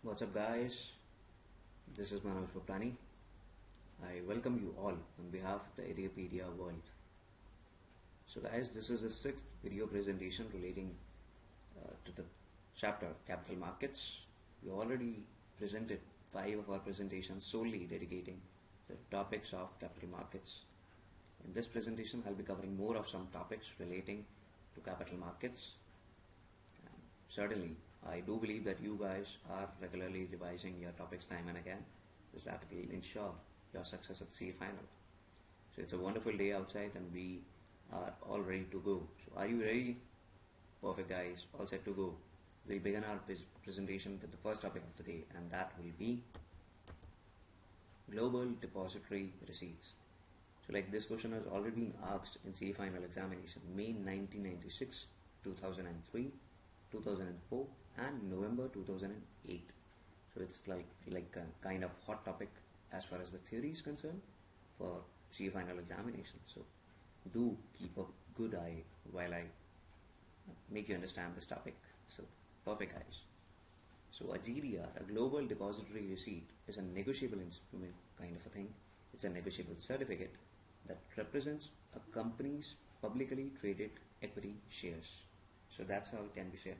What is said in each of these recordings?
What's up, guys? This is Manoj Bhuptani. I welcome you all on behalf of the Ideopedia world. So, guys, this is the sixth video presentation relating to the chapter Capital Markets. We already presented 5 of our presentations solely dedicating the topics of capital markets. In this presentation, I'll be covering more of some topics relating to capital markets. Certainly, I do believe that you guys are regularly revising your topics time and again, because that will ensure your success at CA final. So it's a wonderful day outside and we are all ready to go. So are you ready? Perfect, guys, all set to go. We'll begin our presentation with the first topic of the day, and that will be global depository receipts. So like this question has already been asked in CA final examination, May 1996, 2003, 2004 and November 2008. So it's like a kind of hot topic as far as the theory is concerned for CA final examination. So do keep a good eye while I make you understand this topic. So perfect, guys. So a GDR, a global depository receipt, is a negotiable instrument kind of a thing. It's a negotiable certificate that represents a company's publicly traded equity shares. So that's how it can be said.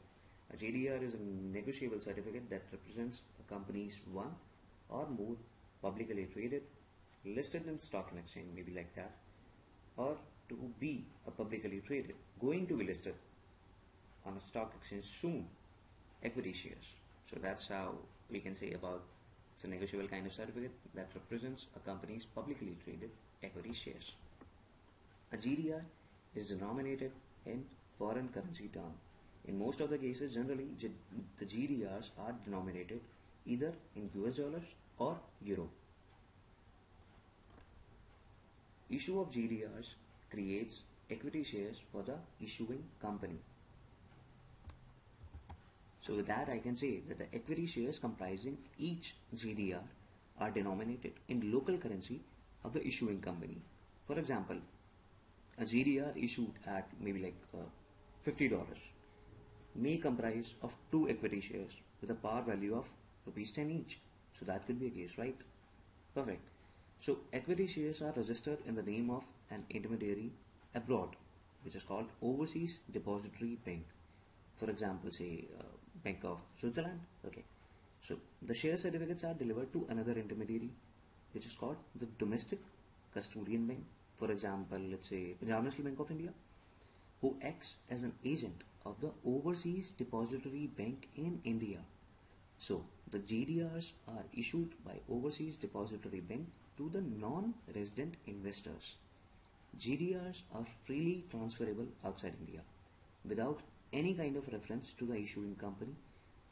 A GDR is a negotiable certificate that represents a company's one or more publicly traded, listed in stock and exchange, maybe like that, or to be a publicly traded, going to be listed on a stock exchange soon, equity shares. So that's how we can say about it's a negotiable kind of certificate that represents a company's publicly traded equity shares. A GDR is denominated in foreign currency term. In most of the cases, generally, the GDRs are denominated either in US dollars or euro. Issue of GDRs creates equity shares for the issuing company. So with that, I can say that the equity shares comprising each GDR are denominated in local currency of the issuing company. For example, a GDR issued at maybe like $50 may comprise of 2 equity shares with a par value of ₹10 each. So that could be a case, right? Perfect. So equity shares are registered in the name of an intermediary abroad, which is called Overseas Depository Bank. For example, say Bank of Switzerland. Okay. So the share certificates are delivered to another intermediary, which is called the Domestic Custodian Bank. For example, let's say Punjab National Bank of India, who acts as an agent of the Overseas Depository Bank in India. So the GDRs are issued by Overseas Depository Bank to the non-resident investors. GDRs are freely transferable outside India without any kind of reference to the issuing company.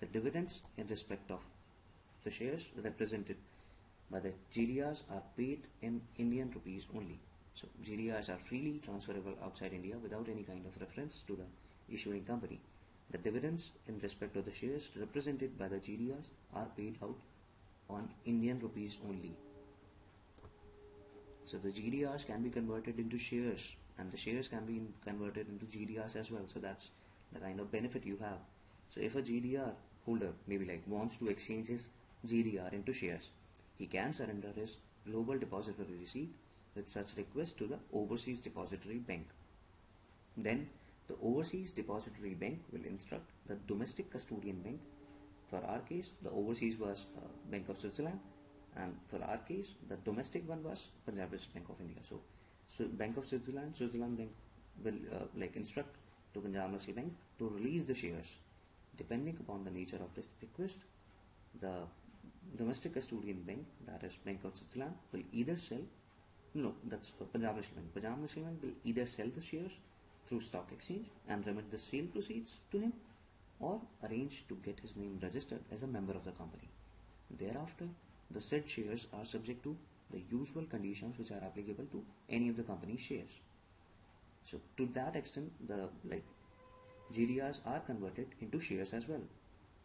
The dividends in respect of the shares represented by the GDRs are paid in Indian rupees only. So GDRs are freely transferable outside India without any kind of reference to the issuing company. The dividends in respect of the shares represented by the GDRs are paid out on Indian rupees only. So the GDRs can be converted into shares and the shares can be converted into GDRs as well. So that's the kind of benefit you have. So if a GDR holder maybe like wants to exchange his GDR into shares, he can surrender his global depository receipt with such request to the Overseas Depository Bank. Then the Overseas Depository Bank will instruct the Domestic Custodian Bank. For our case, the overseas was Bank of Switzerland, and for our case, the domestic one was Punjab National Bank of India. So Bank of Switzerland Bank will instruct to Punjab National Bank to release the shares. Depending upon the nature of this request, the Domestic Custodian Bank, that is Bank of Switzerland, will either sell. No, that's Punjab National Bank. Punjab National Bank will either sell the shares through stock exchange and remit the sale proceeds to him, or arrange to get his name registered as a member of the company. Thereafter, the said shares are subject to the usual conditions which are applicable to any of the company's shares. So to that extent, the GDRs are converted into shares as well.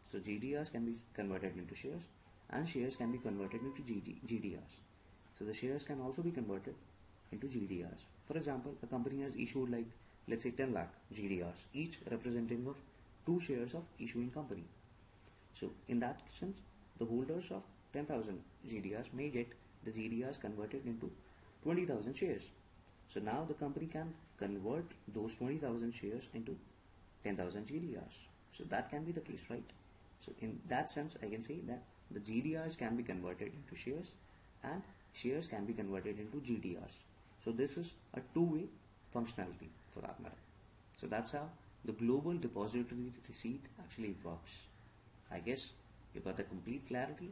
So GDRs can be converted into shares and shares can be converted into GDRs. So the shares can also be converted into GDRs. For example, a company has issued let's say 10 lakh GDRs, each representing of 2 shares of issuing company. So in that sense, the holders of 10,000 GDRs may get the GDRs converted into 20,000 shares. So now the company can convert those 20,000 shares into 10,000 GDRs. So that can be the case, right? So in that sense, I can say that the GDRs can be converted into shares and shares can be converted into GDRs. So this is a two-way functionality for that matter. So that's how the global depository receipt actually works. I guess you got the complete clarity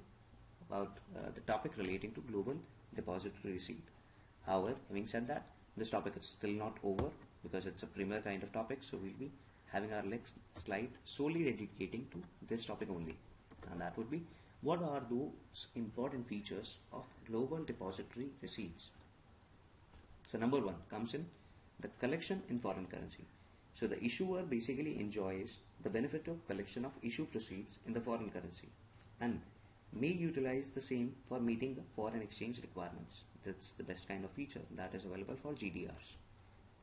about the topic relating to global depository receipt. However, having said that, this topic is still not over because it's a premier kind of topic, so we'll be having our next slide solely dedicating to this topic only, and that would be what are those important features of global depository receipts. So number one comes in the collection in foreign currency. So the issuer basically enjoys the benefit of collection of issue proceeds in the foreign currency and may utilize the same for meeting the foreign exchange requirements. That's the best kind of feature that is available for GDRs.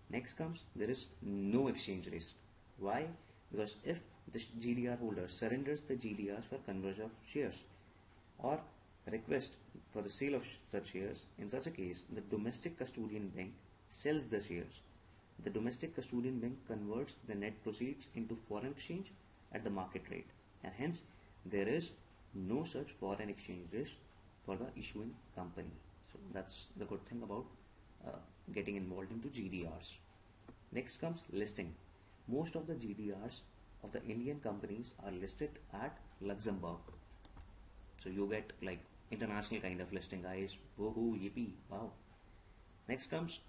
Next comes there is no exchange risk. Why? Because if the GDR holder surrenders the GDRs for conversion of shares or request for the sale of such shares, in such a case, the domestic custodian bank sells the shares. The domestic custodian bank converts the net proceeds into foreign exchange at the market rate, and hence there is no such foreign exchange risk for the issuing company. So that's the good thing about getting involved into GDRs. Next comes listing. Most of the GDRs of the Indian companies are listed at Luxembourg. So you get like international kind of listing, guys. Woohoo, yippee, wow. Next comes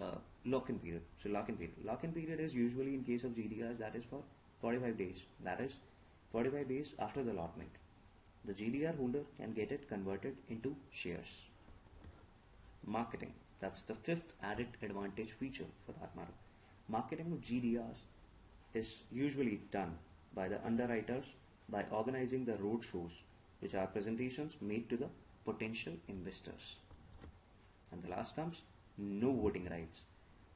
lock-in period. So lock-in period. Lock-in period is usually in case of GDRs that is for 45 days. That is 45 days after the allotment. The GDR holder can get it converted into shares. Marketing. That's the fifth added advantage feature for that matter. Marketing of GDRs is usually done by the underwriters by organizing the road shows, which are presentations made to the potential investors. And the last comes no voting rights.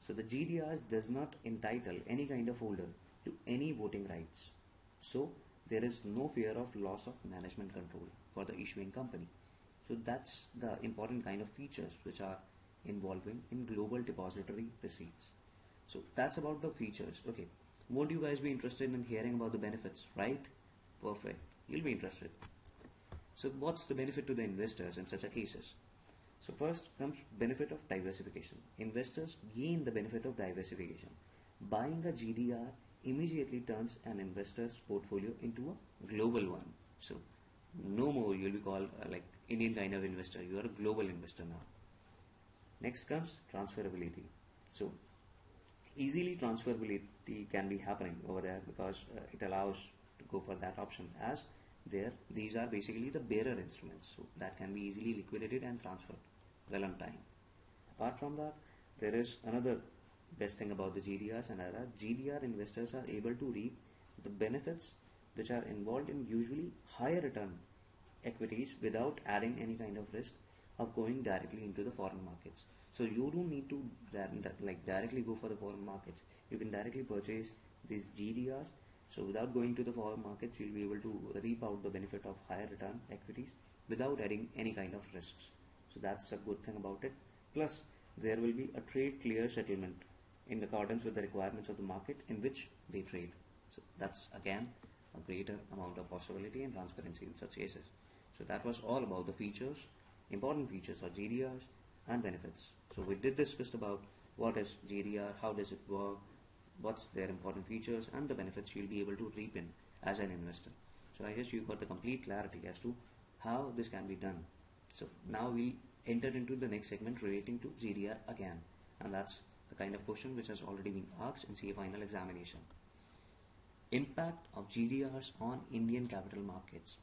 So the GDRs does not entitle any kind of holder to any voting rights. So there is no fear of loss of management control for the issuing company. So that's the important kind of features which are involving in global depository receipts. So that's about the features. Okay, won't you guys be interested in hearing about the benefits, right? Perfect, you'll be interested. So what's the benefit to the investors in such a cases? So first comes benefit of diversification. Investors gain the benefit of diversification. Buying a GDR immediately turns an investor's portfolio into a global one. So no more you'll be called like Indian kind of investor. You are a global investor now. Next comes transferability. So easily transferability can be happening over there because it allows to go for that option as these are basically the bearer instruments, so that can be easily liquidated and transferred well on time. Apart from that, there is another best thing about the GDRs, and that GDR investors are able to reap the benefits which are involved in usually higher return equities without adding any kind of risk of going directly into the foreign markets. So you don't need to directly go for the foreign markets. You can directly purchase these GDRs. So without going to the foreign markets, you'll be able to reap out the benefit of higher return equities without adding any kind of risks. So that's a good thing about it. Plus, there will be a trade clear settlement in accordance with the requirements of the market in which they trade. So that's again a greater amount of possibility and transparency in such cases. So that was all about the features, important features of GDRs and benefits. So we did discuss about what is GDR, how does it work, what's their important features and the benefits you'll be able to reap in as an investor. So I guess you got the complete clarity as to how this can be done. So now we'll enter into the next segment relating to GDR again, and that's the kind of question which has already been asked in CA final examination. Impact of GDRs on Indian capital markets.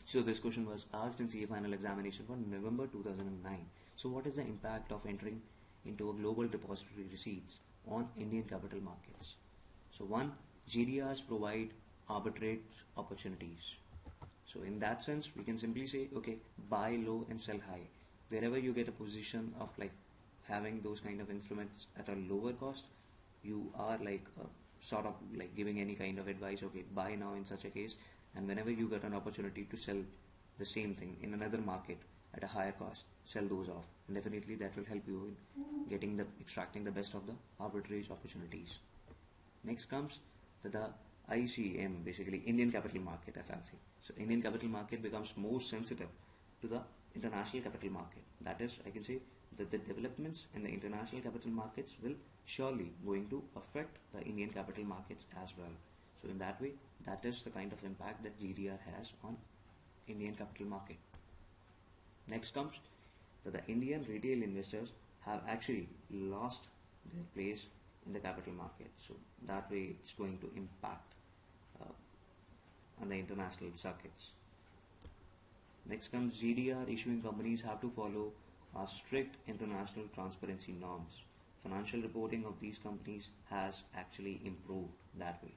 So this question was asked in CA final examination for November 2009. So what is the impact of entering into a global depository receipts on Indian capital markets? So one, GDRs provide arbitrage opportunities. So in that sense, we can simply say, okay, buy low and sell high. Wherever you get a position of like having those kind of instruments at a lower cost, you are like sort of like giving any kind of advice, okay, buy now in such a case, and whenever you get an opportunity to sell, the same thing in another market at a higher cost, sell those off, and definitely that will help you in extracting the best of the arbitrage opportunities. Next comes the ICM, basically Indian capital market FLC. So Indian capital market becomes more sensitive to the international capital market. That is, I can say that the developments in the international capital markets will surely going to affect the Indian capital markets as well. So in that way, that is the kind of impact that GDR has on Indian capital market. Next comes that the Indian retail investors have actually lost their place in the capital market. So that way it's going to impact on the international circuits. Next comes GDR issuing companies have to follow strict international transparency norms. Financial reporting of these companies has actually improved that way.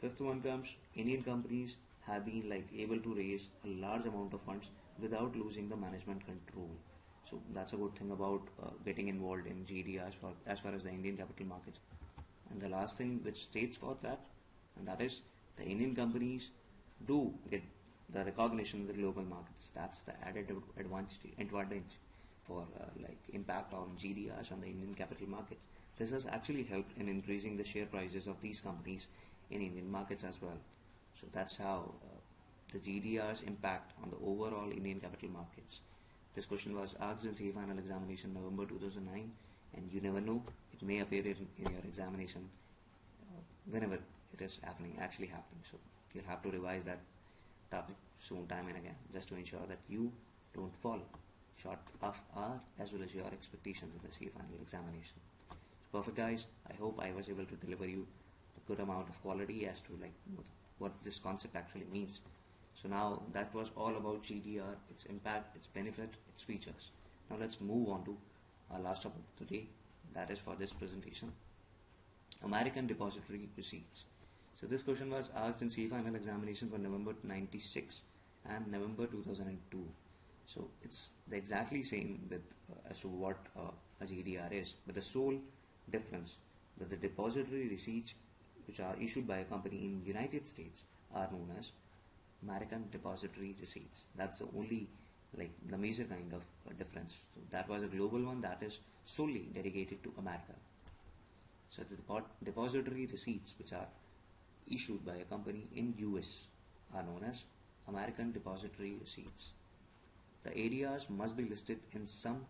Fifth one comes Indian companies have been able to raise a large amount of funds without losing the management control. So that's a good thing about getting involved in GDR as far as the Indian capital markets. And the last thing which states for that, and that is the Indian companies do get the recognition in the global markets. That's the added advantage for impact on GDRs on the Indian capital markets. This has actually helped in increasing the share prices of these companies in Indian markets as well. So that's how the GDR's impact on the overall Indian capital markets. This question was asked in CA final examination November 2009, and you never know, it may appear in your examination whenever it is actually happening. So you'll have to revise that topic soon, time and again, just to ensure that you don't fall short of our as well as your expectations in the CA final examination. So perfect guys, I hope I was able to deliver you a good amount of quality as to what this concept actually means. So now that was all about GDR, its impact, its benefit, its features. Now let's move on to our last topic of the day, that is for this presentation, American Depository Receipts. So this question was asked in CA final examination for November 96 and November 2002. So it's the exactly same with as to what a GDR is, but the sole difference that the depository receipts which are issued by a company in United States are known as American Depository Receipts. That's the only the major kind of difference. So that was a global one that is solely dedicated to America. So the depository receipts which are issued by a company in US are known as American Depository Receipts. The ADRs must be listed in some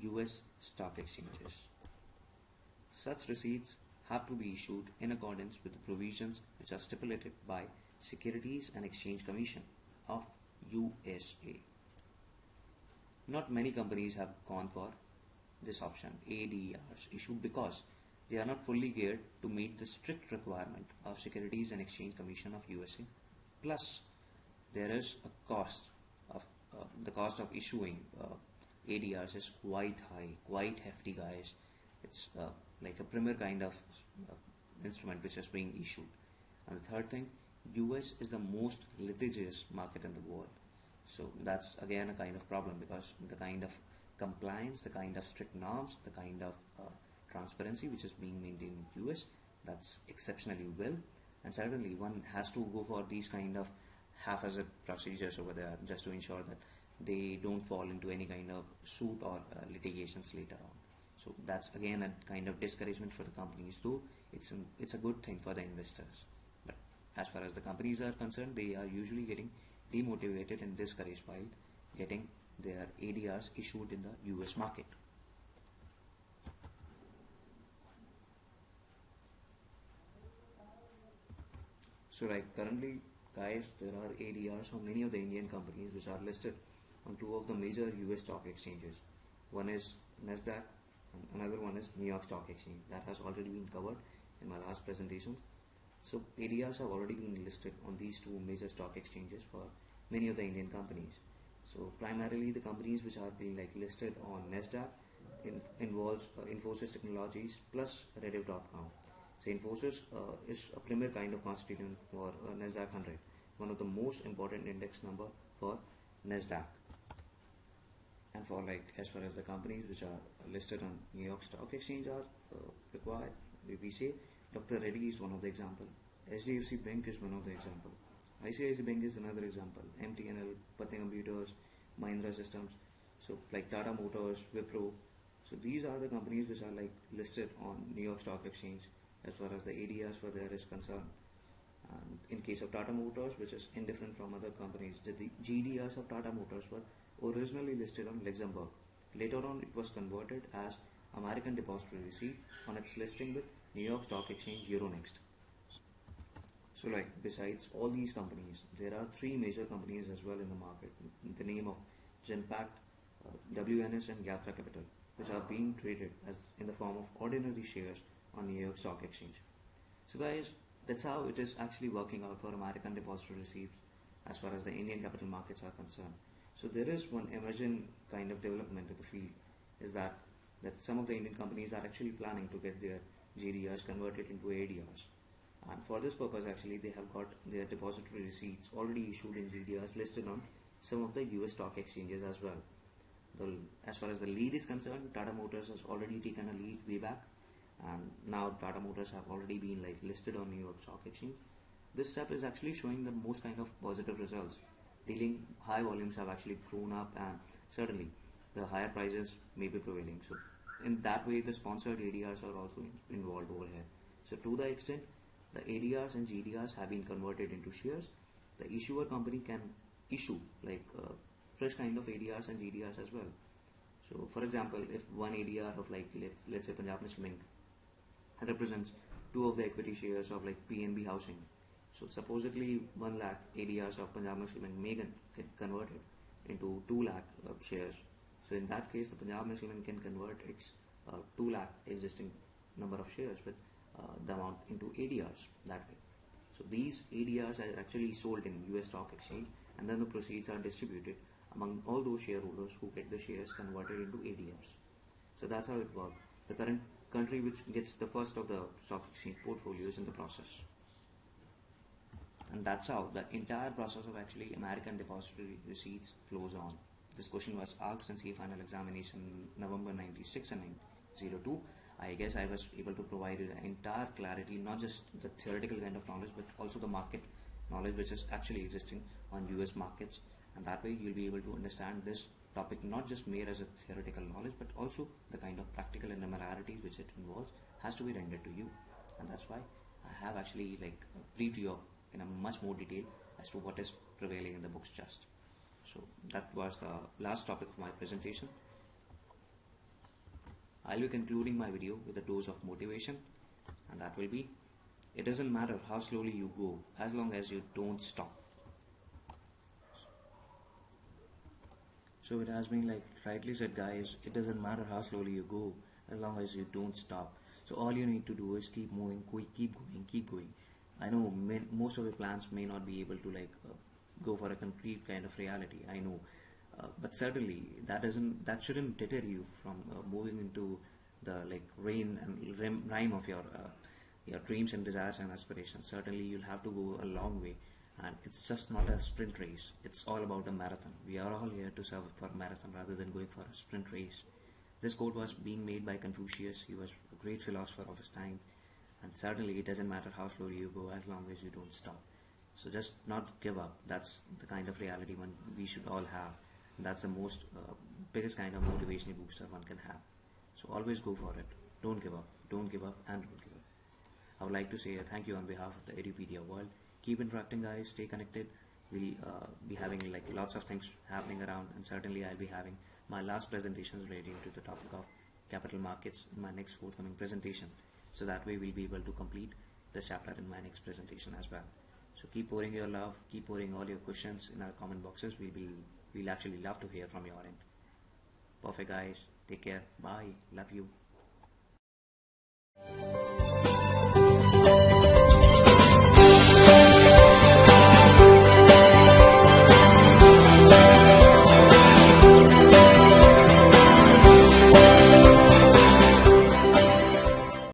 US stock exchanges. Such receipts have to be issued in accordance with the provisions which are stipulated by Securities and Exchange Commission of USA. Not many companies have gone for this option, ADRs issued, because they are not fully geared to meet the strict requirement of Securities and Exchange Commission of USA. Plus, there is a cost of the cost of issuing ADRs is quite high, quite hefty, guys. It's like a premier kind of instrument which is being issued. And the third thing, US is the most litigious market in the world. So that's again a kind of problem, because the kind of compliance, the kind of strict norms, the kind of transparency which is being maintained in US, that's exceptionally well, and certainly one has to go for these kind of haphazard procedures over there just to ensure that they don't fall into any kind of suit or litigations later on. So that's again a kind of discouragement for the companies, though it's a good thing for the investors. But as far as the companies are concerned, they are usually getting demotivated and discouraged while getting their ADRs issued in the US market. So currently, guys, there are ADRs on many of the Indian companies which are listed on two of the major US stock exchanges. One is NASDAQ and another one is New York Stock Exchange. That has already been covered in my last presentations. So ADRs have already been listed on these two major stock exchanges for many of the Indian companies. So primarily the companies which are being listed on NASDAQ involves Infosys Technologies plus Rediff.com. So Infosys is a premier kind of constituent for NASDAQ 100, one of the most important index number for NASDAQ. And for as far as the companies which are listed on New York Stock Exchange are required, we say Dr. Reddy is one of the example, HDFC Bank is one of the example, ICICI Bank is another example. MTNL, Patna Computers, Mahindra Systems. So like Tata Motors, Wipro. So these are the companies which are like listed on New York Stock Exchange as far as the ADRs for there is concerned. And in case of Tata Motors, which is indifferent from other companies, the GDRs of Tata Motors were originally listed on Luxembourg. Later on, it was converted as American Depository Receipt on its listing with New York Stock Exchange Euronext. So like besides all these companies, there are three major companies as well in the market. The name of Genpact, WNS and Yatra Capital, which are being traded as in the form of ordinary shares on New York Stock Exchange. So guys, that's how it is actually working out for American Depository Receipts as far as the Indian capital markets are concerned. So there is one emerging kind of development in the field is that some of the Indian companies are actually planning to get their GDRs converted into ADRs. And for this purpose actually they have got their depository receipts already issued in GDRs listed on some of the US stock exchanges as well. As far as the lead is concerned, Tata Motors has already taken a lead way back, and now Tata Motors have already been like listed on New York Stock Exchange. This step is actually showing the most kind of positive results. Dealing high volumes have actually grown up, and certainly the higher prices may be prevailing. So in that way, the sponsored ADRs are also involved over here. So to the extent the ADRs and GDRs have been converted into shares, the issuer company can issue like fresh kind of ADRs and GDRs as well. So for example, if one ADR of like let's say Punjab National Bank represents two of the equity shares of like PNB Housing, so supposedly 1 lakh ADRs of Punjab National Bank may get converted into 2 lakh shares. So in that case, the Punjab National Bank can convert its 2 lakh existing number of shares with the amount into ADRs that way. So these ADRs are actually sold in US Stock Exchange, and then the proceeds are distributed among all those shareholders who get the shares converted into ADRs. So that's how it works. The current country which gets the first of the stock exchange portfolio is in the process. And that's how the entire process of actually American Depository Receipts flows on. This question was asked in CA Final Examination November 96 and 02. I guess I was able to provide you the entire clarity, not just the theoretical kind of knowledge, but also the market knowledge which is actually existing on US markets. And that way you'll be able to understand this topic not just mere as a theoretical knowledge, but also the kind of practical and numerarities which it involves has to be rendered to you. And that's why I have actually like briefed you in a much more detail as to what is prevailing in the books just. So that was the last topic of my presentation. I'll be concluding my video with a dose of motivation, and that will be, it doesn't matter how slowly you go as long as you don't stop. So it has been like rightly said, guys, it doesn't matter how slowly you go as long as you don't stop. So all you need to do is keep moving, keep going. I know most of your plans may not be able to like go for a concrete kind of reality, I know, but certainly that shouldn't deter you from moving into the like rain and rhyme of your dreams and desires and aspirations. Certainly you'll have to go a long way, and it's just not a sprint race. It's all about a marathon. We are all here to serve for a marathon rather than going for a sprint race. This quote was being made by Confucius. He was a great philosopher of his time, and certainly it doesn't matter how slowly you go as long as you don't stop. So just not give up. That's the kind of reality we should all have. And that's the most biggest kind of motivational booster one can have. So always go for it. Don't give up. Don't give up and don't give up. I would like to say a thank you on behalf of the Edupedia world. Keep interacting, guys. Stay connected. We'll be having like lots of things happening around, and certainly I'll be having my last presentations relating to the topic of capital markets in my next forthcoming presentation. So that way we'll be able to complete this chapter in my next presentation as well. So keep pouring your love, keep pouring all your questions in our comment boxes. We'll actually love to hear from your end. Perfect, guys. Take care. Bye. Love you.